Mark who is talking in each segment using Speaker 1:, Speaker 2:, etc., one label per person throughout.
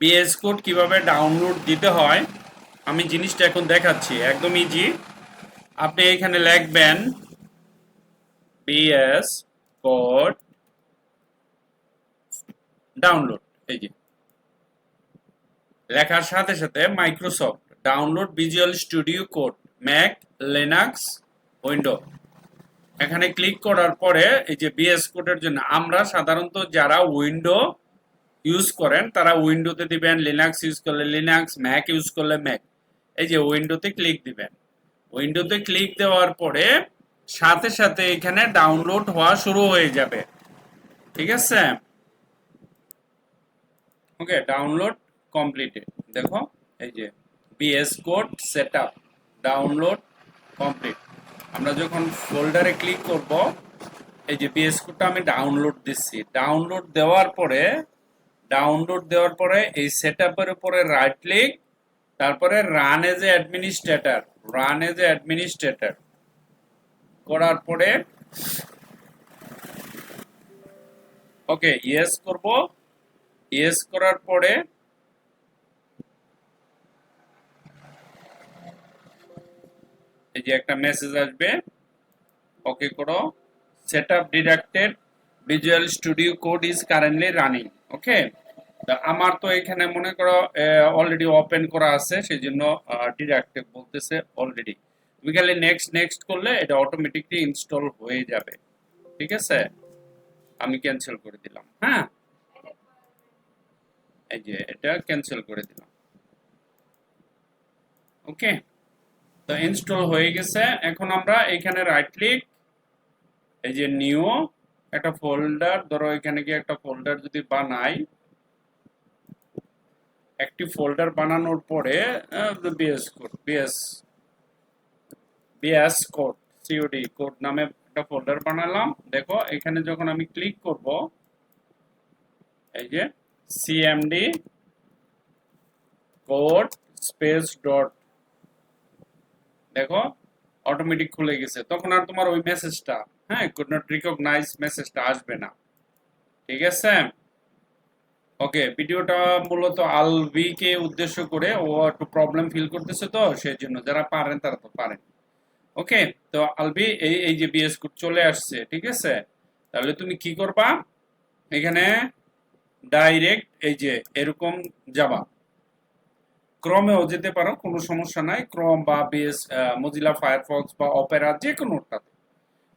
Speaker 1: BS code কিভাবে download দিতে হয় আমি জিনিসটা এখন দেখাচ্ছি, একদম ইজি। আপনি এখানে লিখবেন বিএস কোড ডাউনলোড। এই যে লেখার সাথে সাথে Microsoft download visual studio code Mac Linux window, এখানে ক্লিক করার পরে এই যে বিএস কোডের জন্য আমরা সাধারণত যারা উইন্ডো ইউজ করেন তারা উইন্ডোতে দিবেন, লিনাক্স ইউজ করলে লিনাক্স, ম্যাক ইউজ করলে ম্যাক। এই যে উইন্ডোতে ক্লিক দিবেন, উইন্ডোতে ক্লিক দেওয়ার পরে সাথে সাথে এখানে ডাউনলোড হওয়া শুরু হয়ে যাবে। ঠিক আছে, ওকে, ডাউনলোড কমপ্লিটেড। দেখো এই যে BS code setup download complete. আমরা যখন ফোল্ডারে ক্লিক করব, এই যে বিএস কোডটা আমি ডাউনলোড দিচ্ছি, ডাউনলোড দেওয়ার পরে এই সেটআপের উপরে রাইট ক্লিক, তারপরে রান এজ এ অ্যাডমিনিস্ট্রেটর করার পরে ওকে ইয়েস করব। ইয়েস করার পরে এই যে একটা মেসেজ আসবে, ওকে করো, setup detected, visual studio code is currently running. Okay, আমার তো এখানে মনে করো অলরেডি ওপেন করা আছে, সেই জন্য ডিডাক্টেড বলতেছে অলরেডি। তুমি খালি নেক্সট নেক্সট করলে এটা অটোমেটিকলি ইনস্টল হয়ে যাবে। ঠিক আছে, আমি ক্যান্সেল করে দিলাম। হ্যাঁ, এই যে এটা ক্যান্সেল করে দিলাম। ওকে, তো ইনস্টল হয়ে গেছে। এখন আমরা এখানে রাইট ক্লিক, এই যে নিউ একটা ফোল্ডার, ধরো এখানে গিয়ে একটা ফোল্ডার যদি বানাই, একটি ফোল্ডার বানানোর পরে BS code BS code COD code নামে একটা ফোল্ডার বানালাম। দেখো এখানে যখন আমি ক্লিক করব, এই যে সিএমডি কোড স্পেস ডট, দেখো অটোমেটিক খুলে গেছে। তখন আর তোমার ওই মেসেজটা, হ্যাঁ, কুড নট রিকগনাইজ মেসেজটা আসবে না। ঠিক আছে, ওকে, ভিডিওটা মূলত আলভি কে উদ্দেশ্য করে, ও একটু প্রবলেম ফিল করতেছে, তো সেই জন্য যারা পারেন তারা তো পারেন। ওকে, তো আলভি এই এই যে বিএস কোড চলে আসছে। ঠিক আছে, তাহলে তুমি কি করবা, এখানে ডাইরেক্ট এই যে এরকম যাবা, ক্রমেও যেতে পারো, কোনো সমস্যা নাই, ক্রম বা বিএস মজিলা ফায়ারফক্স বা অপেরা যে কোনোটাতে।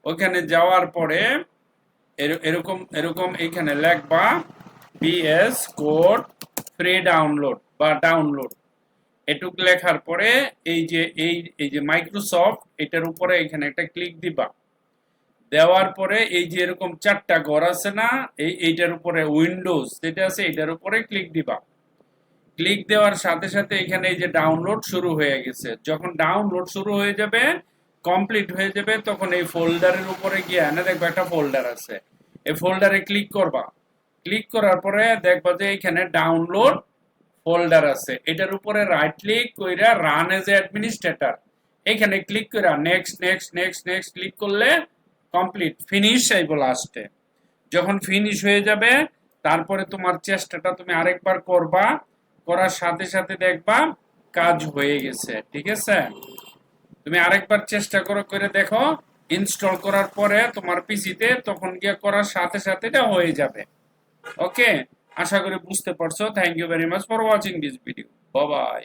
Speaker 1: ওখানে যাওয়ার পরে এরকম এরকম এখানে লেখবা বিএস কোড ফ্রি ডাউনলোড বা ডাউনলোড। এটুক লেখার পরে এই যে এই যে মাইক্রোসফট, এটার উপরে এখানে একটা ক্লিক দিবা। দেওয়ার পরে এই যে এরকম চারটা ঘর আছে না, এইটার উপরে উইন্ডোজ যেটা আছে এটার উপরে ক্লিক দিবা। ক্লিক দেওয়ার সাথে সাথে এখানে এই যে ডাউনলোড শুরু হয়ে গেছে। যখন ডাউনলোড শুরু হয়ে যাবে, কমপ্লিট হয়ে যাবে, তখন এই ফোল্ডারের উপরে গিয়ে না দেখবা একটা ফোল্ডার আছে, এই ফোল্ডারে ক্লিক করবা। ক্লিক করার পরে দেখবা যে এখানে ডাউনলোড ফোল্ডার আছে, এটার উপরে রাইট ক্লিক কইরা রান এজ এ অ্যাডমিনিস্ট্রেটর, এখানে ক্লিক কইরা next next next next click করলে কমপ্লিট ফিনিশ আইব লাস্টে। যখন ফিনিশ হয়ে যাবে, তারপরে তোমার চেষ্টাটা তুমি আরেকবার করবা, করার সাথে সাথে দেখবা কাজ হয়ে গেছে। ঠিক আছে, তুমি আরেকবার চেষ্টা করে দেখো, ইনস্টল করার পরে তোমার পিসিতে, তখন গিয়ে করার সাথে সাথে এটা হয়ে যাবে। ওকে, আশা করি বুঝতে পারছো। Thank you very much for watching this video. Bye by.